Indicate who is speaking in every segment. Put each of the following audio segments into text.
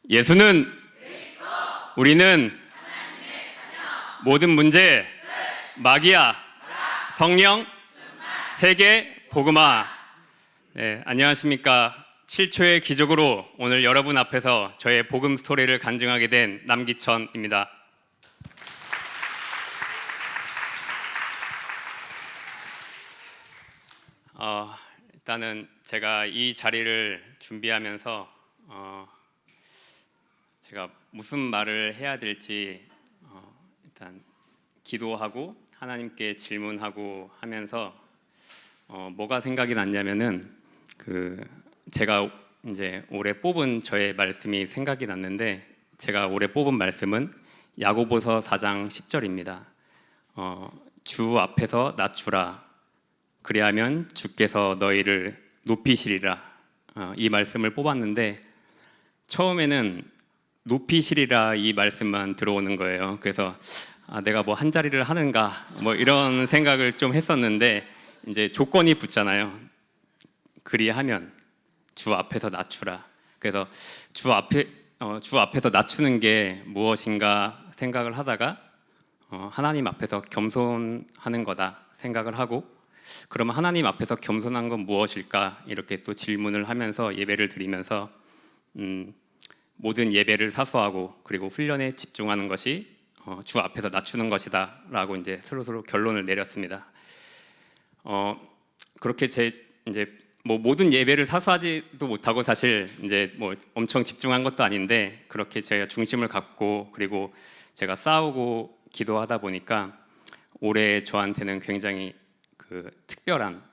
Speaker 1: 예수는 우리는 모든 문제 마귀야 성령 세계 복음화. 네, 안녕하십니까. 7초의 기적으로 오늘 여러분 앞에서 저의 복음 스토리를 간증하게 된 남기천입니다. 일단은 제가 이 자리를 준비하면서 제가 무슨 말을 해야 될지 일단 기도하고 하나님께 질문하고 하면서 뭐가 생각이 났냐면은 제가 이제 올해 뽑은 저의 말씀이 생각이 났는데, 제가 올해 뽑은 말씀은 야고보서 4장 10절입니다. 주 앞에서 낮추라, 그리하면 주께서 너희를 높이시리라. 이 말씀을 뽑았는데, 처음에는 높이시리라 이 말씀만 들어오는 거예요. 그래서 내가 뭐 한 자리를 하는가 뭐 이런 생각을 좀 했었는데, 이제 조건이 붙잖아요. 그리하면 주 앞에서 낮추라. 그래서 주 앞에서 낮추는 게 무엇인가 생각을 하다가 하나님 앞에서 겸손하는 거다 생각을 하고, 그러면 하나님 앞에서 겸손한 건 무엇일까 이렇게 또 질문을 하면서 예배를 드리면서 모든 예배를 사수하고 그리고 훈련에 집중하는 것이 주 앞에서 낮추는 것이다라고 이제 스스로 결론을 내렸습니다. 그렇게 이제 뭐 모든 예배를 사수하지도 못하고 사실 이제 뭐 엄청 집중한 것도 아닌데, 그렇게 제가 중심을 갖고 그리고 제가 싸우고 기도하다 보니까 올해 저한테는 굉장히 특별한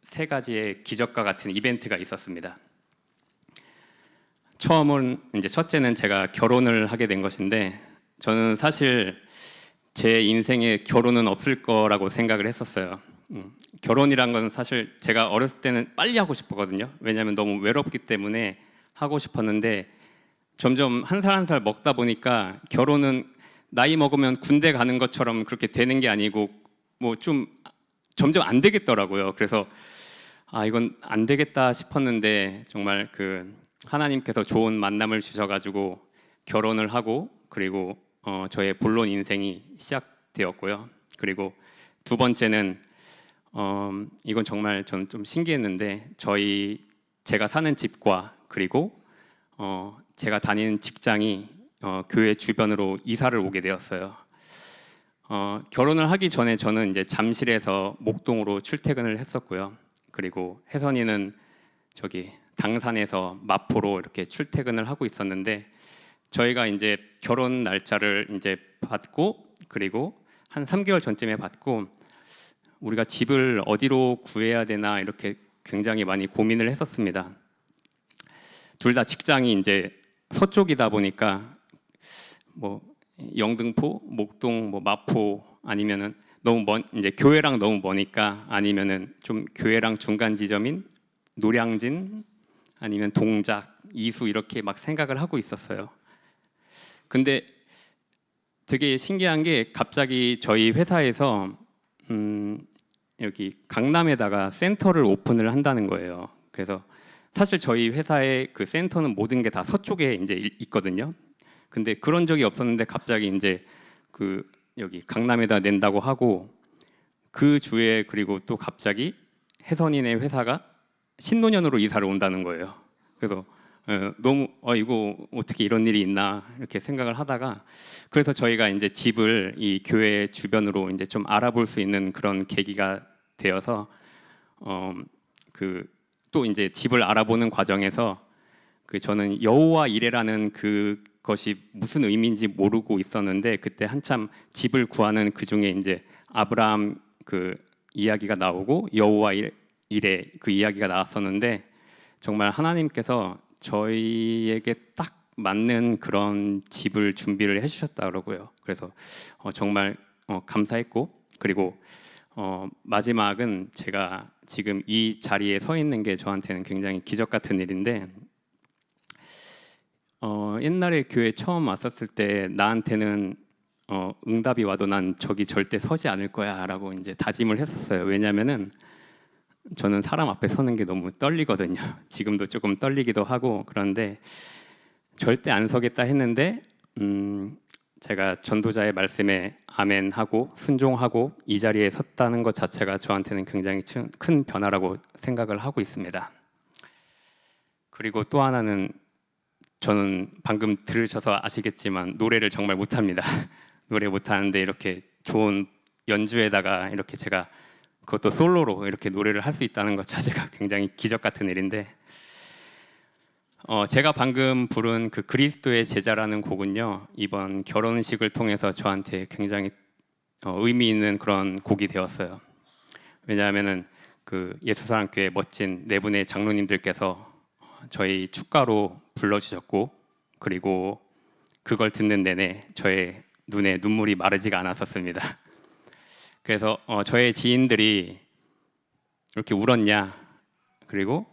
Speaker 1: 세 가지의 기적과 같은 이벤트가 있었습니다. 첫째는 제가 결혼을 하게 된 것인데, 저는 사실 제 인생에 결혼은 없을 거라고 생각을 했었어요. 결혼이란 건 사실 제가 어렸을 때는 빨리 하고 싶었거든요. 왜냐하면 너무 외롭기 때문에 하고 싶었는데, 점점 한 살 한 살 먹다 보니까 결혼은 나이 먹으면 군대 가는 것처럼 그렇게 되는 게 아니고 뭐 좀 점점 안 되겠더라고요. 그래서 이건 안 되겠다 싶었는데, 정말 하나님께서 좋은 만남을 주셔가지고 결혼을 하고 그리고 저의 본론 인생이 시작되었고요. 그리고 두 번째는 이건 정말 저는 좀 신기했는데, 제가 사는 집과 그리고 제가 다니는 직장이 교회 주변으로 이사를 오게 되었어요. 결혼을 하기 전에 저는 이제 잠실에서 목동으로 출퇴근을 했었고요. 그리고 혜선이는 저기 당산에서 마포로 이렇게 출퇴근을 하고 있었는데, 저희가 이제 결혼 날짜를 이제 받고 그리고 한 3개월 전쯤에 받고 우리가 집을 어디로 구해야 되나 이렇게 굉장히 많이 고민을 했었습니다. 둘 다 직장이 이제 서쪽이다 보니까 뭐 영등포, 목동, 뭐 마포 아니면은 너무 이제 교회랑 너무 머니까 아니면은 좀 교회랑 중간 지점인 노량진 아니면 동작, 이수 이렇게 막 생각을 하고 있었어요. 근데 되게 신기한 게 갑자기 저희 회사에서 여기 강남에다가 센터를 오픈을 한다는 거예요. 그래서 사실 저희 회사의 그 센터는 모든 게 다 서쪽에 이제 있거든요. 근데 그런 적이 없었는데 갑자기 이제 여기 강남에다 낸다고 하고, 그 주에 그리고 또 갑자기 혜선이네 회사가 신논현으로 이사를 온다는 거예요. 그래서 너무 이거 어떻게 이런 일이 있나 이렇게 생각을 하다가, 그래서 저희가 이제 집을 이 교회 주변으로 이제 좀 알아볼 수 있는 그런 계기가 되어서 또 이제 집을 알아보는 과정에서 저는 여호와 이레라는 그것이 무슨 의미인지 모르고 있었는데, 그때 한참 집을 구하는 그 중에 이제 아브라함 이야기가 나오고 여호와 이레 그 이야기가 나왔었는데, 정말 하나님께서 저희에게 딱 맞는 그런 집을 준비를 해주셨다고요. 그래서 정말 감사했고, 그리고 마지막은 제가 지금 이 자리에 서 있는 게 저한테는 굉장히 기적 같은 일인데, 옛날에 교회 처음 왔었을 때 나한테는 응답이 와도 난 저기 절대 서지 않을 거야 라고 이제 다짐을 했었어요. 왜냐면은 저는 사람 앞에 서는 게 너무 떨리거든요. 지금도 조금 떨리기도 하고. 그런데 절대 안 서겠다 했는데 제가 전도자의 말씀에 아멘하고 순종하고 이 자리에 섰다는 것 자체가 저한테는 굉장히 큰 변화라고 생각을 하고 있습니다. 그리고 또 하나는 저는 방금 들으셔서 아시겠지만 노래를 정말 못합니다. 노래 못하는데 이렇게 좋은 연주에다가 이렇게 제가 그것도 솔로로 이렇게 노래를 할 수 있다는 것 자체가 굉장히 기적 같은 일인데 제가 방금 부른 그 그리스도의 제자라는 곡은요, 이번 결혼식을 통해서 저한테 굉장히 의미 있는 그런 곡이 되었어요. 왜냐하면은 그 예수사랑교회 멋진 네 분의 장로님들께서 저희 축가로 불러주셨고, 그리고 그걸 듣는 내내 저의 눈에 눈물이 마르지가 않았었습니다. 그래서 저의 지인들이 이렇게 울었냐, 그리고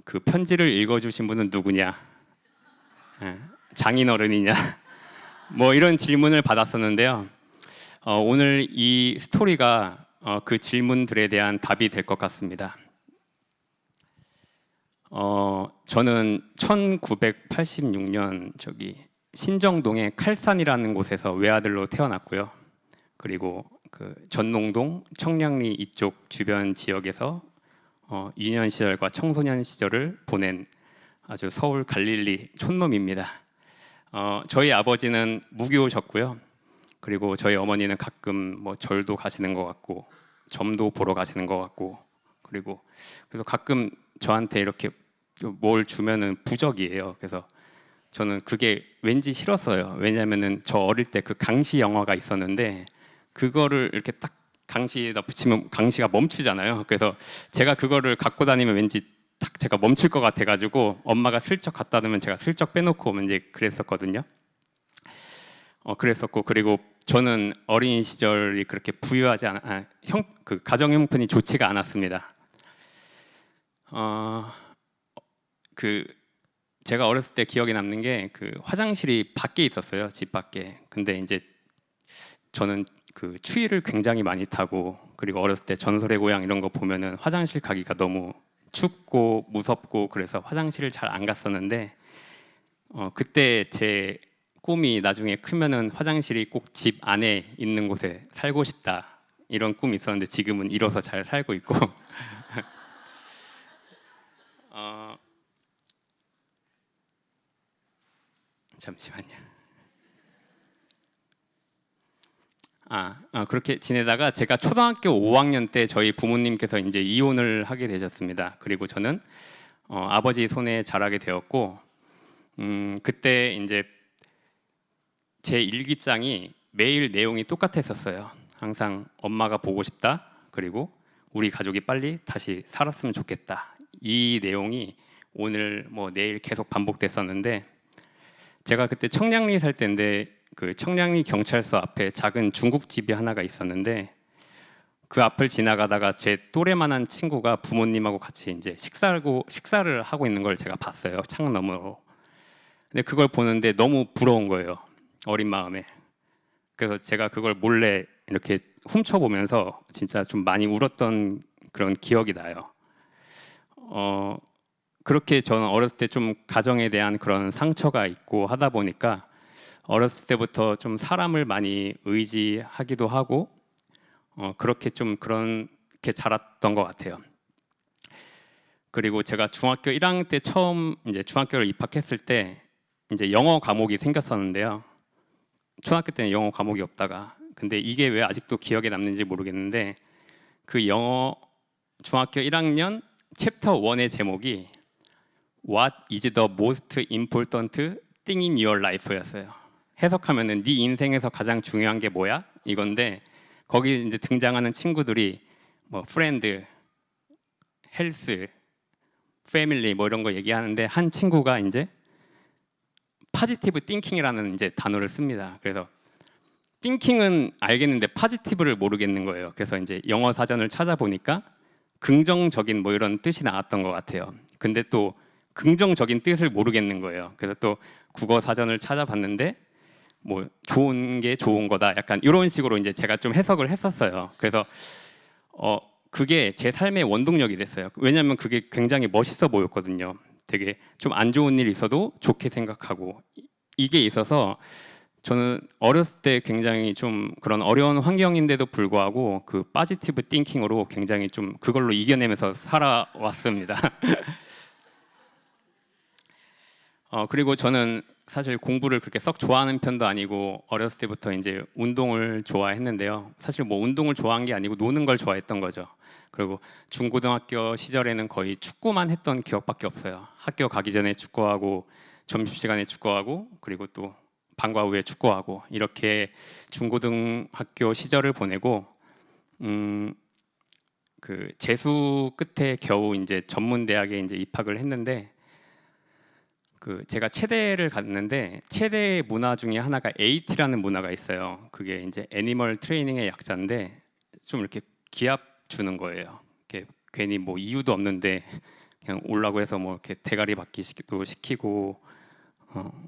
Speaker 1: 그 편지를 읽어주신 분은 누구냐, 장인어른이냐, 뭐 이런 질문을 받았었는데요. 오늘 이 스토리가 그 질문들에 대한 답이 될 것 같습니다. 저는 1986년 신정동의 칼산이라는 곳에서 외아들로 태어났고요. 그리고 그 전농동, 청량리 이쪽 주변 지역에서 유년 시절과 청소년 시절을 보낸 아주 서울 갈릴리 촌놈입니다. 저희 아버지는 무교셨고요. 그리고 저희 어머니는 가끔 뭐 절도 가시는 것 같고 점도 보러 가시는 것 같고, 그래서 가끔 저한테 이렇게 뭘 주면은 부적이에요. 그래서 저는 그게 왠지 싫었어요. 왜냐하면은 저 어릴 때 그 강시 영화가 있었는데 그거를 이렇게 딱 강시에다 붙이면 강시가 멈추잖아요. 그래서 제가 그거를 갖고 다니면 왠지 딱 제가 멈출 것 같아가지고 엄마가 슬쩍 갖다 두면 제가 슬쩍 빼놓고 오면 이제 그랬었거든요. 그랬었고, 그리고 저는 어린 시절이 그렇게 부유하지 그 가정 형편이 좋지가 않았습니다. 제가 어렸을 때 기억에 남는 게 그 화장실이 밖에 있었어요, 집 밖에. 근데 이제 저는 그 추위를 굉장히 많이 타고, 그리고 어렸을 때 전설의 고향 이런 거 보면은 화장실 가기가 너무 춥고 무섭고 그래서 화장실을 잘 안 갔었는데 그때 제 꿈이 나중에 크면은 화장실이 꼭 집 안에 있는 곳에 살고 싶다, 이런 꿈이 있었는데 지금은 이뤄서 잘 살고 있고 잠시만요. 그렇게 지내다가 제가 초등학교 5학년 때 저희 부모님께서 이제 이혼을 하게 되셨습니다. 그리고 저는 아버지 손에 자라게 되었고, 그때 이제 제 일기장이 매일 내용이 똑같았었어요. 항상 엄마가 보고 싶다, 그리고 우리 가족이 빨리 다시 살았으면 좋겠다, 이 내용이 오늘 뭐 내일 계속 반복됐었는데, 제가 그때 청량리 살 때인데 그 청량리 경찰서 앞에 작은 중국집이 하나가 있었는데 그 앞을 지나가다가 제 또래만한 친구가 부모님하고 같이 이제 식사를 하고 있는 걸 제가 봤어요, 창 너머로. 근데 그걸 보는데 너무 부러운 거예요, 어린 마음에. 그래서 제가 그걸 몰래 이렇게 훔쳐보면서 진짜 좀 많이 울었던 그런 기억이 나요. 그렇게 저는 어렸을 때 좀 가정에 대한 그런 상처가 있고 하다 보니까 어렸을 때부터 좀 사람을 많이 의지하기도 하고 그렇게 자랐던 것 같아요. 그리고 제가 중학교 1학년 때 처음 이제 중학교를 입학했을 때 이제 영어 과목이 생겼었는데요. 초등학교 때는 영어 과목이 없다가, 근데 이게 왜 아직도 기억에 남는지 모르겠는데 그 영어 중학교 1학년 챕터 1의 제목이 What is the most important thing in your life였어요. 해석하면은 네 인생에서 가장 중요한 게 뭐야? 이건데 거기 이제 등장하는 친구들이 뭐 프렌드, 헬스, 패밀리 뭐 이런 거 얘기하는데 한 친구가 이제 파지티브 띵킹이라는 이제 단어를 씁니다. 그래서 띵킹은 알겠는데 파지티브를 모르겠는 거예요. 그래서 이제 영어 사전을 찾아보니까 긍정적인 뭐 이런 뜻이 나왔던 것 같아요. 근데 또 긍정적인 뜻을 모르겠는 거예요. 그래서 또 국어 사전을 찾아봤는데 뭐 좋은 게 좋은 거다, 약간 이런 식으로 이제 제가 좀 해석을 했었어요. 그래서 그게 제 삶의 원동력이 됐어요. 왜냐하면 그게 굉장히 멋있어 보였거든요. 되게 좀 안 좋은 일 있어도 좋게 생각하고 이게 있어서 저는 어렸을 때 굉장히 좀 그런 어려운 환경인데도 불구하고 그 포지티브 띵킹으로 굉장히 좀 그걸로 이겨내면서 살아왔습니다. 그리고 저는 사실 공부를 그렇게 썩 좋아하는 편도 아니고 어렸을 때부터 이제 운동을 좋아했는데요. 사실 뭐 운동을 좋아한 게 아니고 노는 걸 좋아했던 거죠. 그리고 중고등학교 시절에는 거의 축구만 했던 기억밖에 없어요. 학교 가기 전에 축구하고 점심시간에 축구하고 그리고 또 방과 후에 축구하고 이렇게 중고등학교 시절을 보내고 그 재수 끝에 겨우 이제 전문 대학에 이제 입학을 했는데 그 제가 체대를 갔는데 체대 문화 중에 하나가 AT라는 문화가 있어요. 그게 이제 애니멀 트레이닝의 약자인데 좀 이렇게 기합 주는 거예요. 이렇게 괜히 뭐 이유도 없는데 그냥 올라고 해서 뭐 이렇게 대가리 받기도 시키고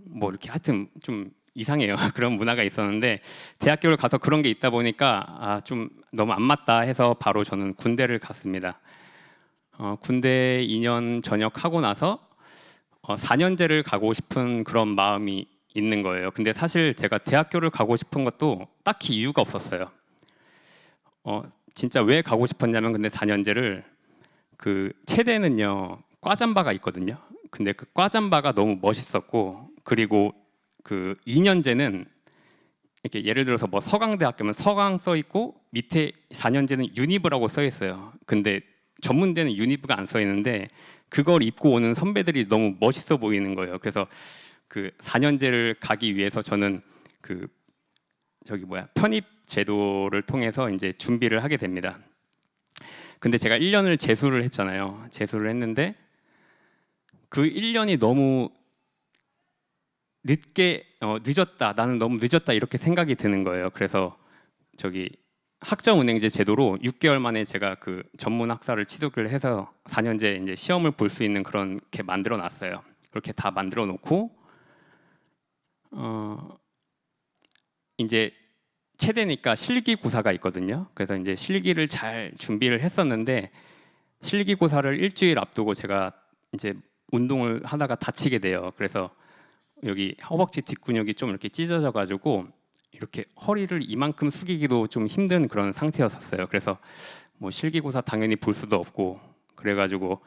Speaker 1: 뭐 이렇게 하여튼 좀 이상해요. 그런 문화가 있었는데 대학교를 가서 그런 게 있다 보니까 좀 너무 안 맞다 해서 바로 저는 군대를 갔습니다. 군대 2년 전역하고 나서 4년제를 가고 싶은 그런 마음이 있는 거예요. 근데 사실 제가 대학교를 가고 싶은 것도 딱히 이유가 없었어요. 진짜 왜 가고 싶었냐면 근데 4년제를 그 체대는요 과잠바가 있거든요. 근데 그 과잠바가 너무 멋있었고 그리고 그 2년제는 이렇게 예를 들어서 뭐 서강대학교면 서강 써 있고 밑에 4년제는 유니브라고 써 있어요. 근데 전문대는 유니브가 안 써 있는데 그걸 입고 오는 선배들이 너무 멋있어 보이는 거예요. 그래서 그 4년제를 가기 위해서 저는 그 편입 제도를 통해서 이제 준비를 하게 됩니다. 근데 제가 1년을 재수를 했잖아요. 재수를 했는데 그 1년이 너무 늦었다. 나는 너무 늦었다 이렇게 생각이 드는 거예요. 그래서 학점은행제 제도로 6개월 만에 제가 그 전문 학사를 취득을 해서 4년제 이제 시험을 볼 수 있는 그런 게 만들어 놨어요. 그렇게 다 만들어 놓고 이제 체대니까 실기고사가 있거든요. 그래서 이제 실기를 잘 준비를 했었는데 실기고사를 일주일 앞두고 제가 이제 운동을 하다가 다치게 돼요. 그래서 여기 허벅지 뒷근육이 좀 이렇게 찢어져 가지고 이렇게 허리를 이만큼 숙이기도 좀 힘든 그런 상태였었어요. 그래서 뭐 실기고사 당연히 볼 수도 없고 그래가지고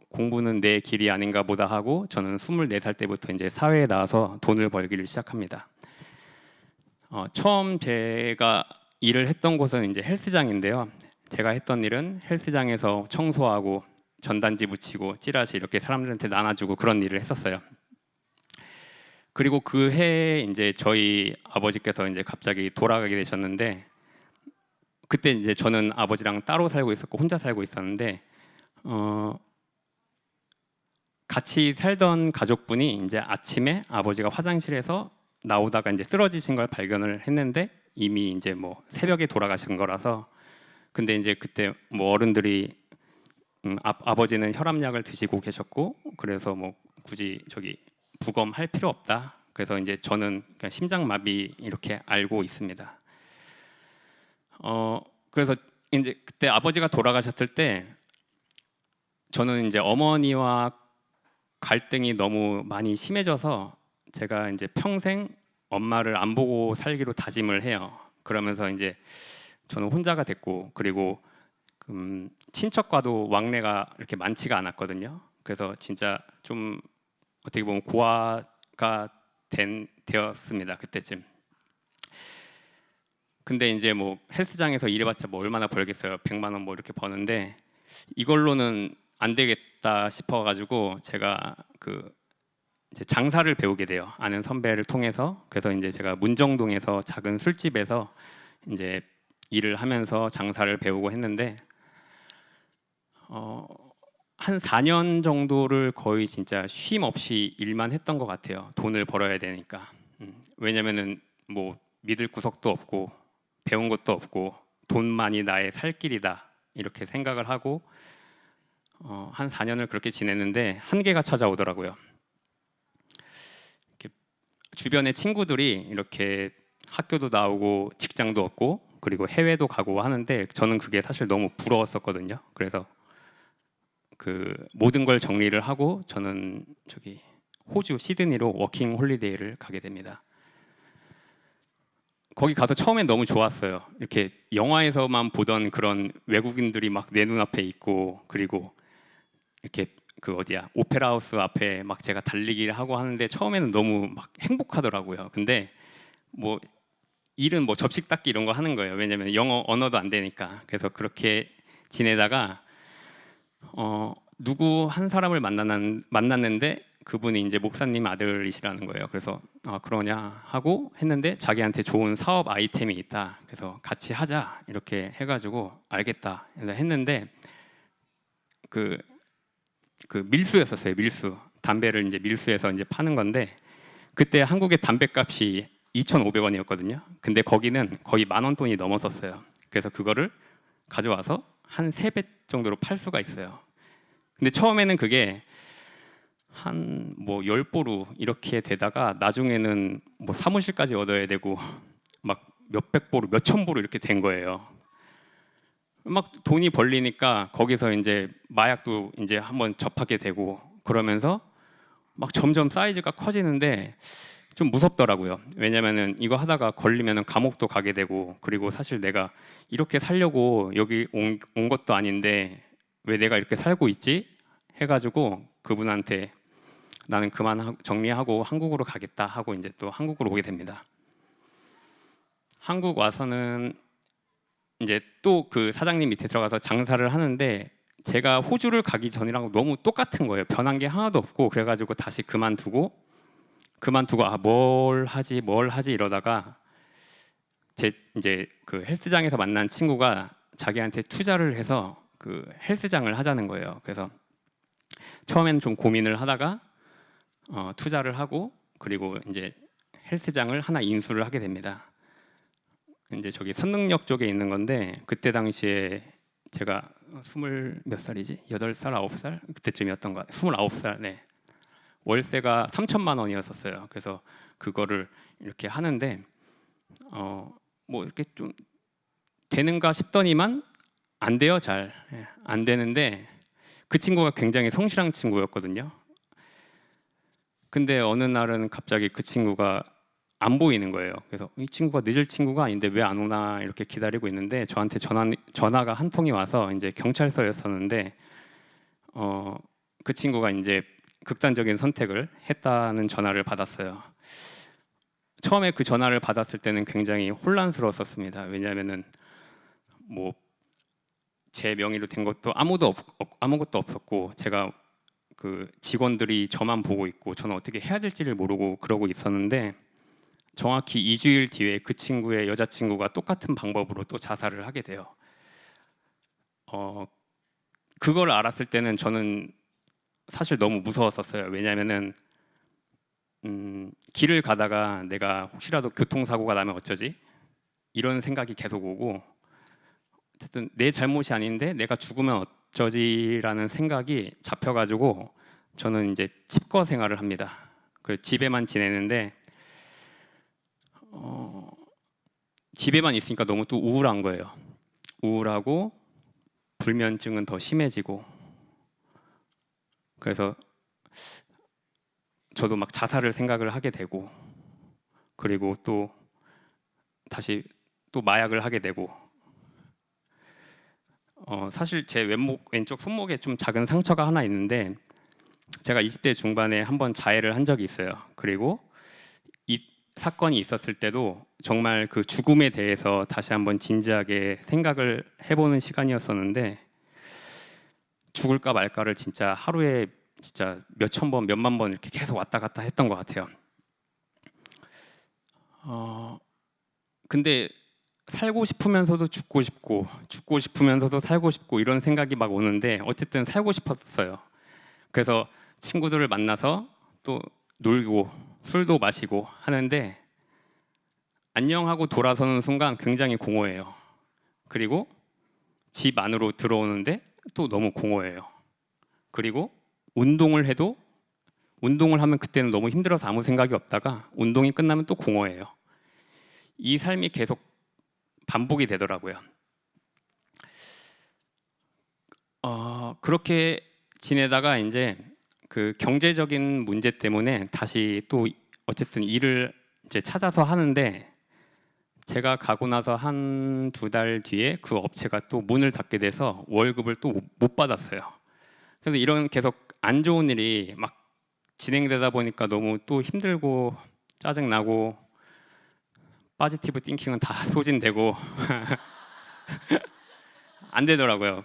Speaker 1: 공부는 내 길이 아닌가 보다 하고 저는 24살 때부터 이제 사회에 나와서 돈을 벌기를 시작합니다. 처음 제가 일을 했던 곳은 이제 헬스장인데요. 제가 했던 일은 헬스장에서 청소하고 전단지 붙이고 찌라시 이렇게 사람들한테 나눠주고 그런 일을 했었어요. 그리고 그 해에 이제 저희 아버지께서 이제 갑자기 돌아가게 되셨는데 그때 이제 저는 아버지랑 따로 살고 있었고 혼자 살고 있었는데 같이 살던 가족분이 이제 아침에 아버지가 화장실에서 나오다가 이제 쓰러지신 걸 발견을 했는데 이미 이제 뭐 새벽에 돌아가신 거라서 근데 이제 그때 뭐 어른들이 아버지는 혈압약을 드시고 계셨고 그래서 뭐 굳이 부검할 필요 없다. 그래서 이제 저는 그냥 심장마비 이렇게 알고 있습니다. 그래서 이제 그때 아버지가 돌아가셨을 때 저는 이제 어머니와 갈등이 너무 많이 심해져서 제가 이제 평생 엄마를 안 보고 살기로 다짐을 해요. 그러면서 이제 저는 혼자가 됐고 그리고 친척과도 왕래가 이렇게 많지가 않았거든요. 그래서 진짜 좀 어떻게 보면 고아가 되었습니다. 그때쯤. 근데 이제 뭐 헬스장에서 일해봤자 뭐 얼마나 벌겠어요. 100만 원 뭐 이렇게 버는데 이걸로는 안 되겠다 싶어가지고 제가 이제 장사를 배우게 돼요. 아는 선배를 통해서. 그래서 이제 제가 문정동에서 작은 술집에서 이제 일을 하면서 장사를 배우고 했는데 한 4년 정도를 거의 진짜 쉼 없이 일만 했던 것 같아요. 돈을 벌어야 되니까. 왜냐면은 뭐 믿을 구석도 없고 배운 것도 없고 돈만이 나의 살 길이다 이렇게 생각을 하고 한 4년을 그렇게 지냈는데 한계가 찾아오더라고요. 이렇게 주변의 친구들이 이렇게 학교도 나오고 직장도 얻고 그리고 해외도 가고 하는데 저는 그게 사실 너무 부러웠었거든요. 그래서 그 모든 걸 정리를 하고 저는 저기 호주 시드니로 워킹 홀리데이를 가게 됩니다. 거기 가서 처음엔 너무 좋았어요. 이렇게 영화에서만 보던 그런 외국인들이 막 내 눈앞에 있고, 그리고 이렇게 그 어디야 오페라 하우스 앞에 막 제가 달리기를 하고 하는데 처음에는 너무 막 행복하더라고요. 근데 뭐 일은 뭐 접시 닦기 이런 거 하는 거예요. 왜냐면 영어 언어도 안 되니까. 그래서 그렇게 지내다가 누구 한 사람을 만났는데 그분이 이제 목사님 아들이시라는 거예요. 그래서 그러냐 하고 했는데 자기한테 좋은 사업 아이템이 있다. 그래서 같이 하자 이렇게 해가지고 알겠다 했는데 그 밀수였었어요. 밀수. 담배를 이제 밀수해서 이제 파는 건데 그때 한국의 담배값이 2,500원이었거든요. 근데 거기는 거의 10,000원 돈이 넘었었어요. 그래서 그거를 가져와서 한 3배 정도로 팔 수가 있어요. 근데 처음에는 그게 한 뭐 10보루 이렇게 되다가 나중에는 뭐 사무실까지 얻어야 되고 막 몇백 보루, 몇천 보루 이렇게 된 거예요. 막 돈이 벌리니까 거기서 이제 마약도 이제 한번 접하게 되고 그러면서 막 점점 사이즈가 커지는데 좀 무섭더라고요. 왜냐면은 이거 하다가 걸리면은 감옥도 가게 되고, 그리고 사실 내가 이렇게 살려고 여기 온 것도 아닌데 왜 내가 이렇게 살고 있지? 해가지고 그분한테 나는 그만 정리하고 한국으로 가겠다 하고 이제 또 한국으로 오게 됩니다. 한국 와서는 이제 또 그 사장님 밑에 들어가서 장사를 하는데 제가 호주를 가기 전이랑 너무 똑같은 거예요. 변한 게 하나도 없고, 그래가지고 다시 그만두고 뭘 하지 이러다가 제 이제 그 헬스장에서 만난 친구가 자기한테 투자를 해서 그 헬스장을 하자는 거예요. 그래서 처음에는 좀 고민을 하다가 투자를 하고, 그리고 이제 헬스장을 하나 인수를 하게 됩니다. 이제 저기 선릉역 쪽에 있는 건데 그때 당시에 제가 20몇 살이지? 8살, 9살? 그때쯤이었던 것 같아요. 29살. 네. 월세가 3천만 원이었었어요. 그래서 그거를 이렇게 하는데 뭐 이렇게 좀 되는가 싶더니만 안 돼요. 잘 안 되는데 그 친구가 굉장히 성실한 친구였거든요. 근데 어느 날은 갑자기 그 친구가 안 보이는 거예요. 그래서 이 친구가 늦을 친구가 아닌데 왜 안 오나 이렇게 기다리고 있는데 저한테 전화가 한 통이 와서 이제 경찰서였었는데 그 친구가 이제 극단적인 선택을 했다는 전화를 받았어요. 처음에 그 전화를 받았을 때는 굉장히 혼란스러웠었습니다. 왜냐하면은 뭐 제 명의로 된 것도 아무것도 없었고, 제가 그 직원들이 저만 보고 있고 저는 어떻게 해야 될지를 모르고 그러고 있었는데 정확히 2주일 뒤에 그 친구의 여자친구가 똑같은 방법으로 또 자살을 하게 돼요. 그걸 알았을 때는 저는 사실 너무 무서웠었어요. 왜냐하면은 길을 가다가 내가 혹시라도 교통사고가 나면 어쩌지? 이런 생각이 계속 오고, 어쨌든 내 잘못이 아닌데 내가 죽으면 어쩌지라는 생각이 잡혀가지고 저는 이제 칩거 생활을 합니다. 그 집에만 지내는데 집에만 있으니까 너무 또 우울한 거예요. 우울하고 불면증은 더 심해지고, 그래서 저도 막 자살을 생각을 하게 되고, 그리고 또 다시 또 마약을 하게 되고, 사실 제 왼쪽 손목에 좀 작은 상처가 하나 있는데 제가 20대 중반에 한번 자해를 한 적이 있어요. 그리고 이 사건이 있었을 때도 정말 그 죽음에 대해서 다시 한번 진지하게 생각을 해보는 시간이었었는데 죽을까 말까를 진짜 하루에 진짜 몇천 번, 몇만 번 이렇게 계속 왔다 갔다 했던 것 같아요. 근데 살고 싶으면서도 죽고 싶고, 죽고 싶으면서도 살고 싶고 이런 생각이 막 오는데 어쨌든 살고 싶었어요. 그래서 친구들을 만나서 또 놀고 술도 마시고 하는데 안녕하고 돌아서는 순간 굉장히 공허해요. 그리고 집 안으로 들어오는데 또 너무 공허해요. 그리고 운동을 하면 그때는 너무 힘들어서 아무 생각이 없다가 운동이 끝나면 또 공허해요. 이 삶이 계속 반복이 되더라고요. 그렇게 지내다가 이제 그 경제적인 문제 때문에 다시 또 어쨌든 일을 이제 찾아서 하는데, 제가 가고 나서 한 두 달 뒤에 그 업체가 또 문을 닫게 돼서 월급을 또 못 받았어요. 그래서 이런 계속 안 좋은 일이 막 진행되다 보니까 너무 또 힘들고 짜증나고 파지티브 띵킹은 다 소진되고 안 되더라고요.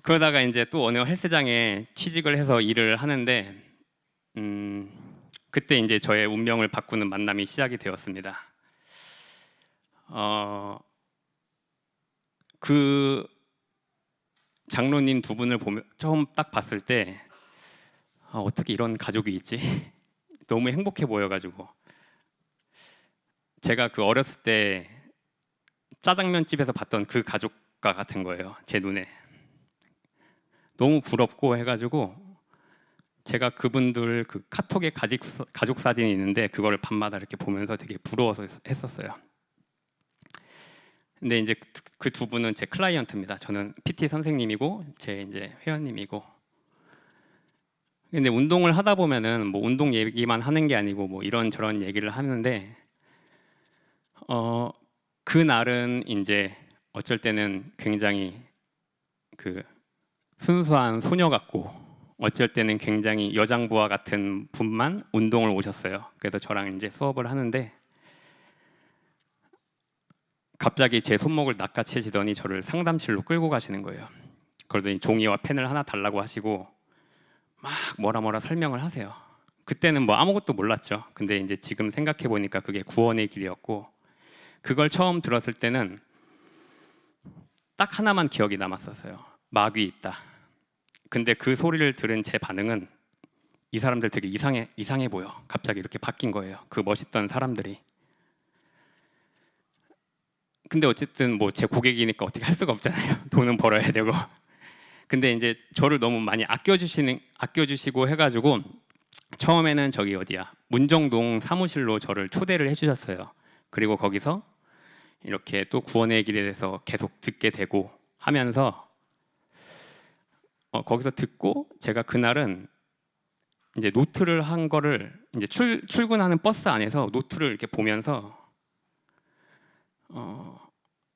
Speaker 1: 그러다가 이제 또 어느 헬스장에 취직을 해서 일을 하는데, 그때 이제 저의 운명을 바꾸는 만남이 시작이 되었습니다. 그 장로님 두 분을 보면 처음 딱 봤을 때 어떻게 이런 가족이 있지? 너무 행복해 보여가지고, 제가 그 어렸을 때 짜장면 집에서 봤던 그 가족과 같은 거예요, 제 눈에. 너무 부럽고 해가지고 제가 그분들 그 카톡에 가족 사진이 있는데 그거를 밤마다 이렇게 보면서 되게 부러워서 했었어요. 근데 이제 그 두 분은 제 클라이언트입니다. 저는 PT 선생님이고 제 이제 회원님이고. 근데 운동을 하다 보면은 뭐 운동 얘기만 하는 게 아니고 뭐 이런저런 얘기를 하는데, 그 날은 이제 어쩔 때는 굉장히 그 순수한 소녀 같고, 어쩔 때는 굉장히 여장부와 같은 분만 운동을 오셨어요. 그래서 저랑 이제 수업을 하는데 갑자기 제 손목을 낚아채시더니 저를 상담실로 끌고 가시는 거예요. 그러더니 종이와 펜을 하나 달라고 하시고 막 뭐라 설명을 하세요. 그때는 뭐 아무것도 몰랐죠. 근데 이제 지금 생각해 보니까 그게 구원의 길이었고, 그걸 처음 들었을 때는 딱 하나만 기억이 남았었어요. 마귀 있다. 근데 그 소리를 들은 제 반응은 이 사람들 되게 이상해 보여. 갑자기 이렇게 바뀐 거예요. 그 멋있던 사람들이. 근데 어쨌든 뭐 제 고객이니까 어떻게 할 수가 없잖아요. 돈은 벌어야 되고. 근데 이제 저를 너무 많이 아껴주시고 해가지고 처음에는 저기 어디야 문정동 사무실로 저를 초대를 해주셨어요. 그리고 거기서 이렇게 또 구원의 길에 대해서 계속 듣게 되고 하면서 거기서 듣고, 제가 그날은 이제 노트를 한 거를 이제 출근하는 버스 안에서 노트를 이렇게 보면서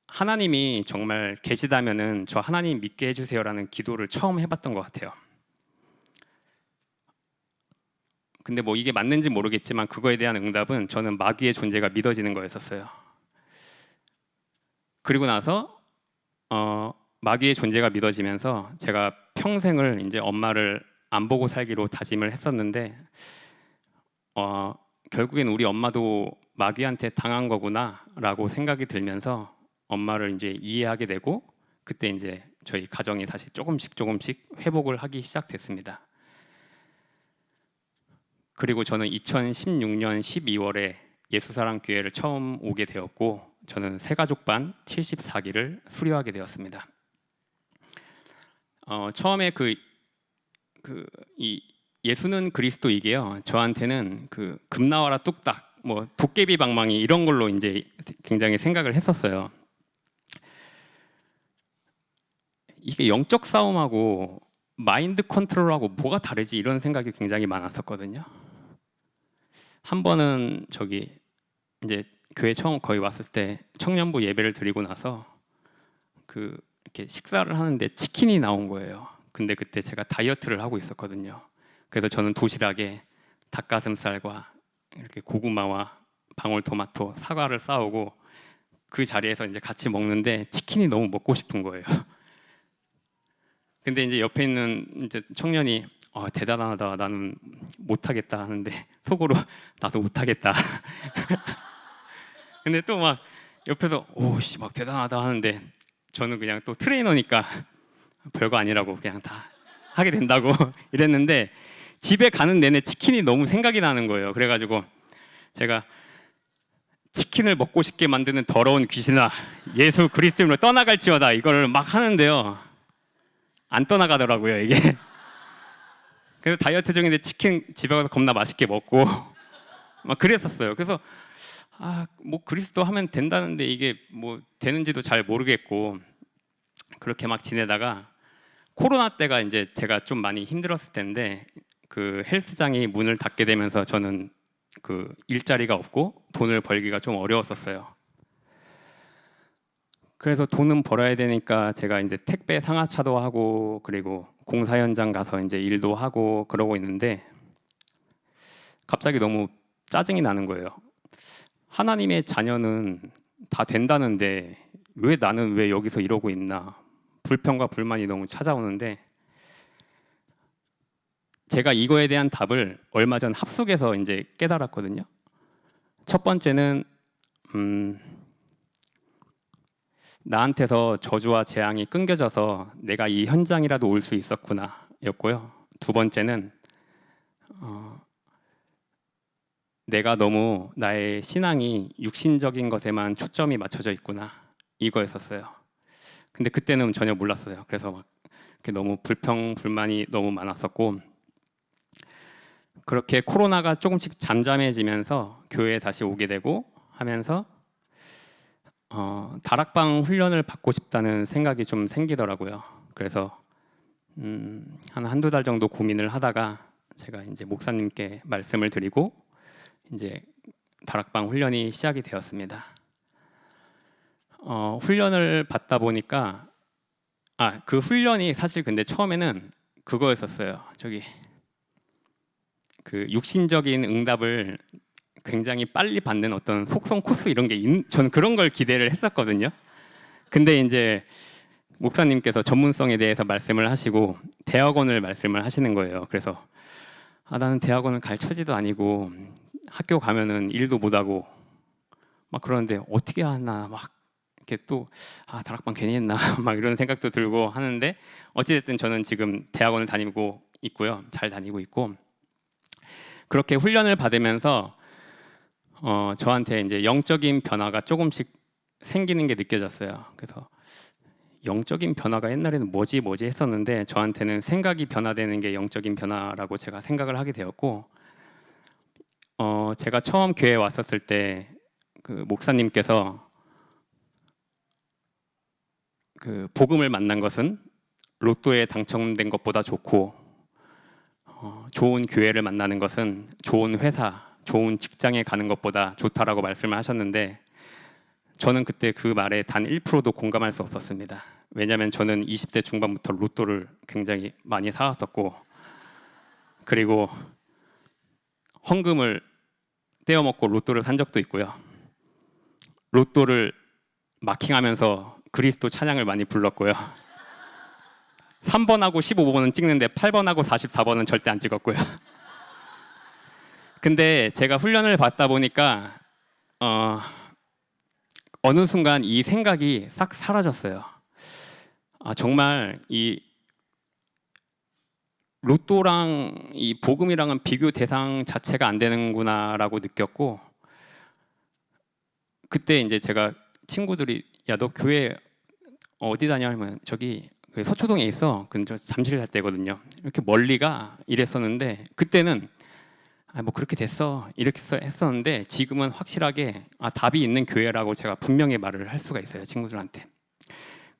Speaker 1: 하나님이 정말 계시다면은 저 하나님 믿게 해주세요라는 기도를 처음 해봤던 것 같아요. 근데 뭐 이게 맞는지 모르겠지만 그거에 대한 응답은 저는 마귀의 존재가 믿어지는 거였었어요. 그리고 나서 마귀의 존재가 믿어지면서 제가 평생을 이제 엄마를 안 보고 살기로 다짐을 했었는데, 결국엔 우리 엄마도 마귀한테 당한 거구나라고 생각이 들면서 엄마를 이제 이해하게 되고, 그때 이제 저희 가정이 다시 조금씩 회복을 하기 시작됐습니다. 그리고 저는 2016년 12월에 예수사랑교회를 처음 오게 되었고, 저는 새가족반 74기를 수료하게 되었습니다. 처음에 이 예수는 그리스도 이게요, 저한테는 그 금나와라 뚝딱 뭐 도깨비 방망이 이런 걸로 이제 굉장히 생각을 했었어요. 이게 영적 싸움하고 마인드 컨트롤하고 뭐가 다르지, 이런 생각이 굉장히 많았었거든요. 한 번은 저기 이제 교회 처음 거의 왔을 때 청년부 예배를 드리고 나서 그 이렇게 식사를 하는데 치킨이 나온 거예요. 근데 그때 제가 다이어트를 하고 있었거든요. 그래서 저는 도시락에 닭가슴살과 이렇게 고구마와 방울토마토, 사과를 싸오고 그 자리에서 이제 같이 먹는데 치킨이 너무 먹고 싶은 거예요. 근데 이제 옆에 있는 이제 청년이 대단하다, 나는 못하겠다 하는데 속으로 나도 못하겠다. 근데 또 막 옆에서 오씨 막 대단하다 하는데 저는 그냥 또 트레이너니까 별거 아니라고 그냥 다 하게 된다고 이랬는데, 집에 가는 내내 치킨이 너무 생각이 나는 거예요. 그래가지고 제가 치킨을 먹고 싶게 만드는 더러운 귀신아, 예수 그리스도로 떠나갈지어다, 이걸 막 하는데요, 안 떠나가더라고요 이게. 그래서 다이어트 중인데 치킨 집에 가서 겁나 맛있게 먹고 막 그랬었어요. 그래서 뭐 그리스도 하면 된다는데 이게 뭐 되는지도 잘 모르겠고 그렇게 막 지내다가 코로나 때가 이제 제가 좀 많이 힘들었을 텐데 그 헬스장이 문을 닫게 되면서 저는 그 일자리가 없고 돈을 벌기가 좀 어려웠었어요. 그래서 돈은 벌어야 되니까 제가 이제 택배 상하차도 하고 그리고 공사 현장 가서 이제 일도 하고 그러고 있는데 갑자기 너무 짜증이 나는 거예요. 하나님의 자녀는 다 된다는데 왜 나는 왜 여기서 이러고 있나? 불평과 불만이 너무 찾아오는데 제가 이거에 대한 답을 얼마 전 합숙에서 이제 깨달았거든요. 첫 번째는 나한테서 저주와 재앙이 끊겨져서 내가 이 현장이라도 올 수 있었구나 였고요. 두 번째는 내가 너무 나의 신앙이 육신적인 것에만 초점이 맞춰져 있구나 이거였었어요. 근데 그때는 전혀 몰랐어요. 그래서 막 이렇게 너무 불평 불만이 너무 많았었고 그렇게 코로나가 조금씩 잠잠해지면서 교회에 다시 오게 되고 하면서 다락방 훈련을 받고 싶다는 생각이 좀 생기더라고요. 그래서 한두 달 정도 고민을 하다가 제가 이제 목사님께 말씀을 드리고 이제 다락방 훈련이 시작이 되었습니다. 훈련을 받다 보니까 그 훈련이 사실 근데 처음에는 그거였었어요. 저기 그 육신적인 응답을 굉장히 빨리 받는 어떤 속성 코스 이런 게 저는 그런 걸 기대를 했었거든요. 근데 이제 목사님께서 전문성에 대해서 말씀을 하시고 대학원을 말씀을 하시는 거예요. 그래서 나는 대학원을 갈 처지도 아니고 학교 가면은 일도 못하고 막 그러는데 어떻게 하나 막 이렇게 또 다락방 괜히 했나 막 이런 생각도 들고 하는데 어찌됐든 저는 지금 대학원을 다니고 있고요. 잘 다니고 있고 그렇게 훈련을 받으면서 저한테 이제 영적인 변화가 조금씩 생기는 게 느껴졌어요. 그래서 영적인 변화가 옛날에는 뭐지 했었는데 저한테는 생각이 변화되는 게 영적인 변화라고 제가 생각을 하게 되었고 제가 처음 교회에 왔었을 때 그 목사님께서 그 복음을 만난 것은 로또에 당첨된 것보다 좋고 좋은 교회를 만나는 것은 좋은 회사, 좋은 직장에 가는 것보다 좋다라고 말씀을 하셨는데 저는 그때 그 말에 단 1%도 공감할 수 없었습니다. 왜냐하면 저는 20대 중반부터 로또를 굉장히 많이 사왔었고 그리고 헌금을 떼어먹고 로또를 산 적도 있고요. 로또를 마킹하면서 그리스도 찬양을 많이 불렀고요. 3번하고 15번은 찍는데 8번하고 44번은 절대 안 찍었고요. 근데 제가 훈련을 받다 보니까 어느 순간 이 생각이 싹 사라졌어요. 정말 이 로또랑 이 복음이랑은 비교 대상 자체가 안 되는구나라고 느꼈고 그때 이제 제가 친구들이 야 너 교회 어디 다녀 하면 저기 서초동에 있어. 근데 저 잠실 살 때거든요. 이렇게 멀리가 이랬었는데 그때는 뭐 그렇게 됐어 이렇게 했었는데 지금은 확실하게 답이 있는 교회라고 제가 분명히 말을 할 수가 있어요. 친구들한테.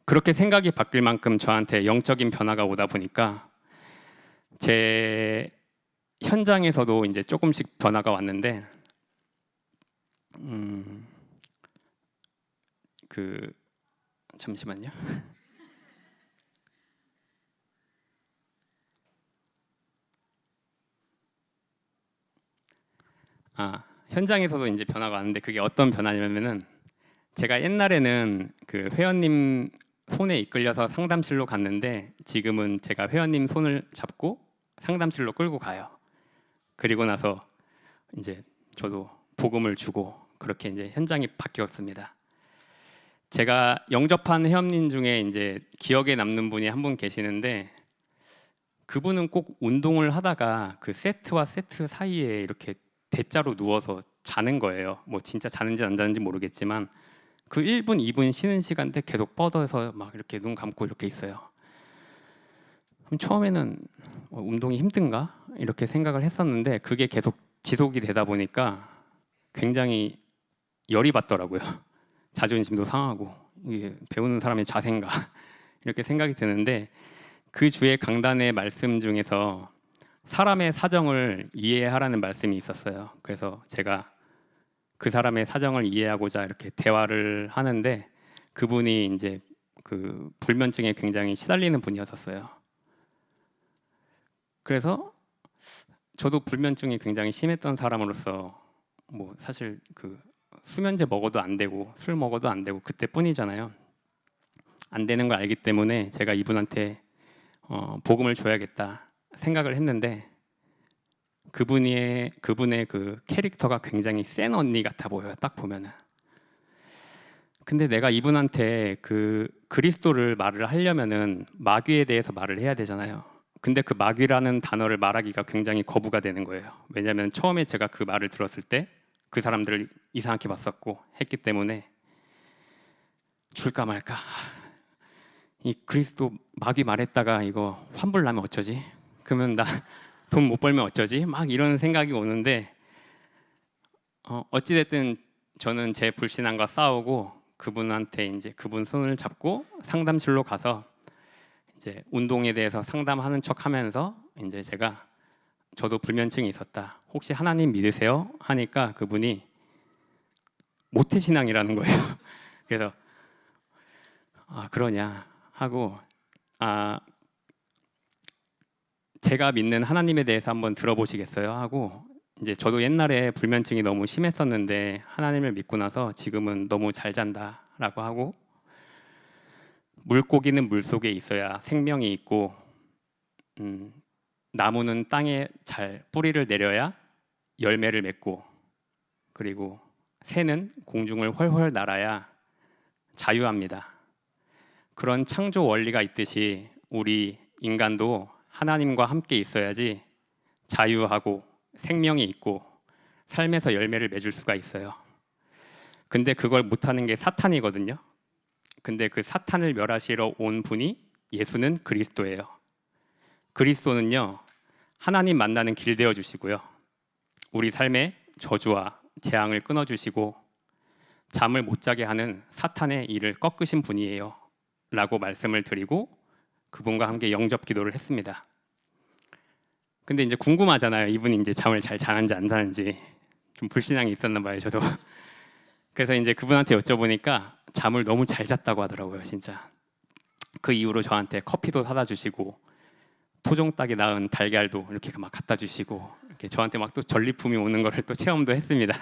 Speaker 1: 그렇게 생각이 바뀔 만큼 저한테 영적인 변화가 오다 보니까 제 현장에서도 이제 조금씩 변화가 왔는데 잠시만요. 현장에서도 이제 변화가 왔는데 그게 어떤 변화냐면은 제가 옛날에는 그 회원님 손에 이끌려서 상담실로 갔는데 지금은 제가 회원님 손을 잡고 상담실로 끌고 가요. 그리고 나서 이제 저도 복음을 주고 그렇게 이제 현장이 바뀌었습니다. 제가 영접한 회원님 중에 이제 기억에 남는 분이 한 분 계시는데 그분은 꼭 운동을 하다가 그 세트와 세트 사이에 이렇게 대자로 누워서 자는 거예요. 뭐 진짜 자는지 안 자는지 모르겠지만 그 1분, 2분 쉬는 시간 때 계속 뻗어서 막 이렇게 눈 감고 이렇게 있어요. 그럼 처음에는 운동이 힘든가? 이렇게 생각을 했었는데 그게 계속 지속이 되다 보니까 굉장히 열이 받더라고요. 자존심도 상하고 이게 배우는 사람의 자세인가? 이렇게 생각이 드는데 그 주의 강단의 말씀 중에서 사람의 사정을 이해하라는 말씀이 있었어요. 그래서 제가 그 사람의 사정을 이해하고자 이렇게 대화를 하는데 그분이 이제 그 불면증에 굉장히 시달리는 분이었었어요. 그래서 저도 불면증이 굉장히 심했던 사람으로서 뭐 사실 그 수면제 먹어도 안 되고 술 먹어도 안 되고 그때뿐이잖아요. 안 되는 걸 알기 때문에 제가 이분한테 복음을 줘야겠다 생각을 했는데 그분의 그 캐릭터가 굉장히 센 언니 같아 보여요. 딱 보면은. 근데 내가 이분한테 그 그리스도를 말을 하려면은 마귀에 대해서 말을 해야 되잖아요. 근데 그 마귀라는 단어를 말하기가 굉장히 거부가 되는 거예요. 왜냐하면 처음에 제가 그 말을 들었을 때 그 사람들을 이상하게 봤었고 했기 때문에 줄까 말까. 이 그리스도 마귀 말했다가 이거 환불 나면 어쩌지? 그러면 나 돈 못 벌면 어쩌지? 막 이런 생각이 오는데 어찌됐든 저는 제 불신앙과 싸우고 그분한테 이제 그분 손을 잡고 상담실로 가서 이제 운동에 대해서 상담하는 척하면서 이제 제가 저도 불면증이 있었다. 혹시 하나님 믿으세요? 하니까 그분이 모태신앙이라는 거예요. 그래서 그러냐 하고 제가 믿는 하나님에 대해서 한번 들어보시겠어요? 하고 이제 저도 옛날에 불면증이 너무 심했었는데 하나님을 믿고 나서 지금은 너무 잘 잔다라고 하고 물고기는 물 속에 있어야 생명이 있고 나무는 땅에 잘 뿌리를 내려야 열매를 맺고 그리고 새는 공중을 훨훨 날아야 자유합니다. 그런 창조 원리가 있듯이 우리 인간도 하나님과 함께 있어야지 자유하고 생명이 있고 삶에서 열매를 맺을 수가 있어요. 근데 그걸 못하는 게 사탄이거든요. 근데 그 사탄을 멸하시러 온 분이 예수는 그리스도예요. 그리스도는요 하나님 만나는 길 되어 주시고요 우리 삶의 저주와 재앙을 끊어 주시고 잠을 못 자게 하는 사탄의 일을 꺾으신 분이에요 라고 말씀을 드리고 그분과 함께 영접 기도를 했습니다. 근데 이제 궁금하잖아요. 이분이 이제 잠을 잘 자는지 안 자는지. 좀 불신앙이 있었나 봐요, 저도. 그래서 이제 그분한테 여쭤보니까 잠을 너무 잘 잤다고 하더라고요, 진짜. 그 이후로 저한테 커피도 사다 주시고 토종닭이 낳은 달걀도 이렇게 막 갖다 주시고 이렇게 저한테 막 또 전리품이 오는 거를 또 체험도 했습니다.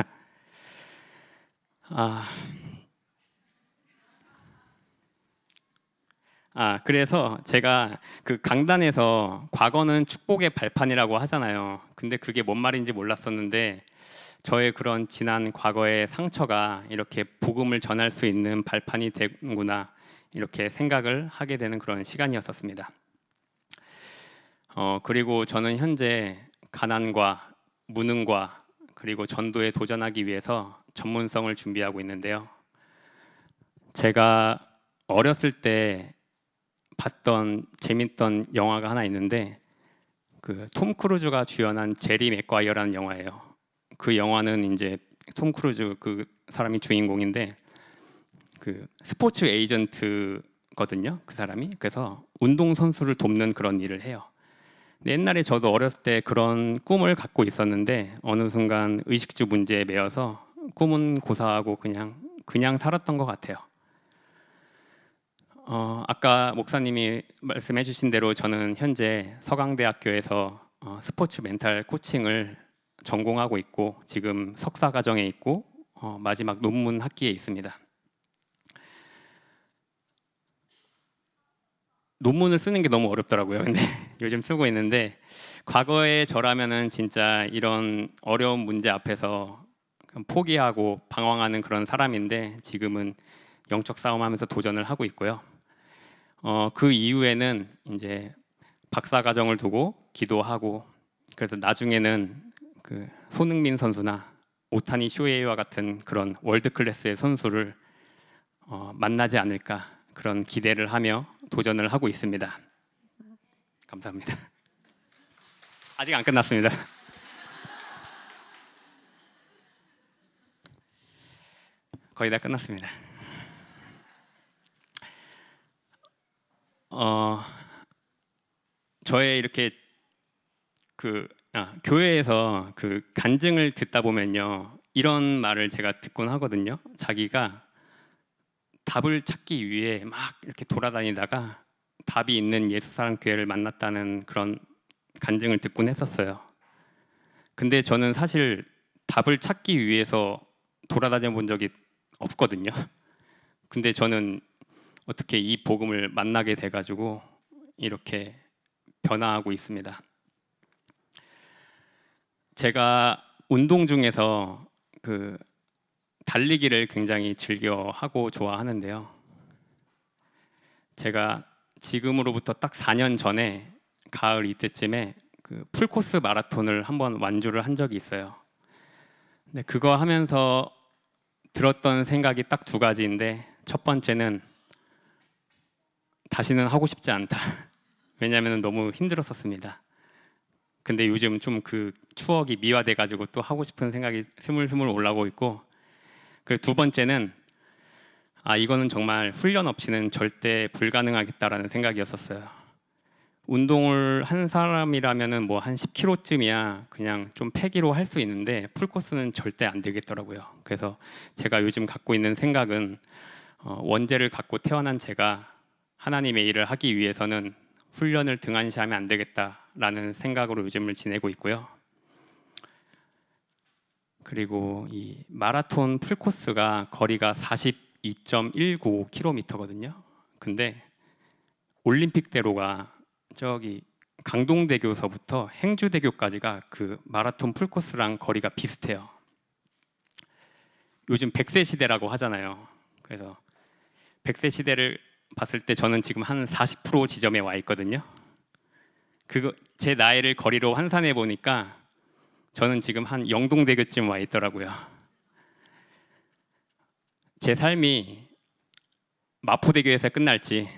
Speaker 1: 그래서 제가 그 강단에서 과거는 축복의 발판이라고 하잖아요. 근데 그게 뭔 말인지 몰랐었는데 저의 그런 지난 과거의 상처가 이렇게 복음을 전할 수 있는 발판이 되는구나 이렇게 생각을 하게 되는 그런 시간이었었습니다. 그리고 저는 현재 가난과 무능과 그리고 전도에 도전하기 위해서 전문성을 준비하고 있는데요. 제가 어렸을 때 봤던 재밌던 영화가 하나 있는데 그 톰 크루즈가 주연한 제리 맥과이어라는 영화예요. 그 영화는 이제 톰 크루즈 그 사람이 주인공인데 그 스포츠 에이전트거든요. 그 사람이 그래서 운동 선수를 돕는 그런 일을 해요. 근데 옛날에 저도 어렸을 때 그런 꿈을 갖고 있었는데 어느 순간 의식주 문제에 매여서 꿈은 고사하고 그냥 살았던 것 같아요. 아까 목사님이 말씀해주신 대로 저는 현재 서강대학교에서 스포츠 멘탈 코칭을 전공하고 있고 지금 석사 과정에 있고 마지막 논문 학기에 있습니다. 논문을 쓰는 게 너무 어렵더라고요. 근데 요즘 쓰고 있는데 과거에 저라면은 진짜 이런 어려운 문제 앞에서 포기하고 방황하는 그런 사람인데 지금은 영적 싸움하면서 도전을 하고 있고요. 그 이후에는 이제 박사 과정을 두고 기도하고 그래서 나중에는 그 손흥민 선수나 오타니 쇼헤이와 같은 그런 월드 클래스의 선수를 만나지 않을까 그런 기대를 하며 도전을 하고 있습니다. 감사합니다. 아직 안 끝났습니다. 거의 다 끝났습니다. 저의 이렇게 교회에서 그 간증을 듣다 보면요, 이런 말을 제가 듣곤 하거든요. 자기가 답을 찾기 위해 막 이렇게 돌아다니다가 답이 있는 예수사랑 교회를 만났다는 그런 간증을 듣곤 했었어요. 근데 저는 사실 답을 찾기 위해서 돌아다녀 본 적이 없거든요. 근데 저는 어떻게 이 복음을 만나게 돼가지고 이렇게 변화하고 있습니다. 제가 운동 중에서 달리기를 굉장히 즐겨 하고 좋아하는데요. 제가 지금으로부터 딱 4년 전에 가을 이때쯤에 풀코스 마라톤을 한번 완주를 한 적이 있어요. 근데 그거 하면서 들었던 생각이 딱 두 가지인데, 첫 번째는 다시는 하고 싶지 않다. 왜냐하면 너무 힘들었었습니다. 근데 요즘 좀 그 추억이 미화돼 가지고 또 하고 싶은 생각이 스물스물 올라오고 있고, 그리고 두 번째는 이거는 정말 훈련 없이는 절대 불가능하겠다라는 생각이었었어요. 운동을 한 사람이라면은 뭐 한 10km쯤이야 그냥 좀 패기로 할 수 있는데 풀코스는 절대 안 되겠더라고요. 그래서 제가 요즘 갖고 있는 생각은 원죄를 갖고 태어난 제가 하나님의 일을 하기 위해서는 훈련을 등한시하면 안 되겠다라는 생각으로 요즘을 지내고 있고요. 그리고 이 마라톤 풀코스가 거리가 42.195km거든요. 근데 올림픽대로가 저기 강동대교서부터 행주대교까지가 그 마라톤 풀코스랑 거리가 비슷해요. 요즘 100세 시대라고 하잖아요. 그래서 100세 시대를 봤을 때 저는 지금 한 40% 지점에 와 있거든요. 제 나이를 거리로 환산해 보니까 저는 지금 한 영동대교쯤 와 있더라고요. 제 삶이 마포대교에서 끝날지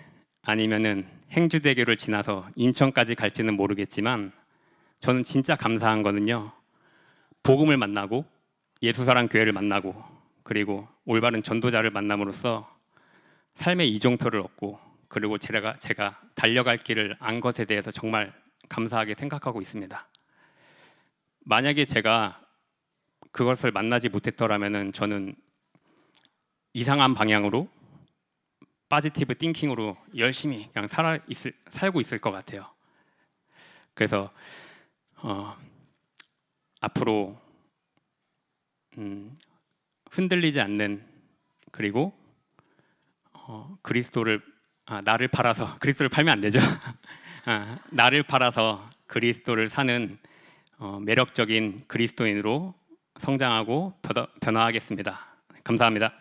Speaker 1: 아니면은 행주대교를 지나서 인천까지 갈지는 모르겠지만 저는 진짜 감사한 거는요, 복음을 만나고 예수사랑 교회를 만나고 그리고 올바른 전도자를 만남으로써 삶의 이정표를 얻고, 그리고 제가 달려갈 길을 안 것에 대해서 정말 감사하게 생각하고 있습니다. 만약에 제가 그것을 만나지 못했더라면은 저는 이상한 방향으로 파지티브 띵킹으로 열심히 그냥 살고 있을 것 같아요. 그래서 앞으로 흔들리지 않는, 그리고 그리스도를 나를 팔아서 그리스도를 팔면 안 되죠. 나를 팔아서 그리스도를 사는 매력적인 그리스도인으로 성장하고 변화하겠습니다. 감사합니다.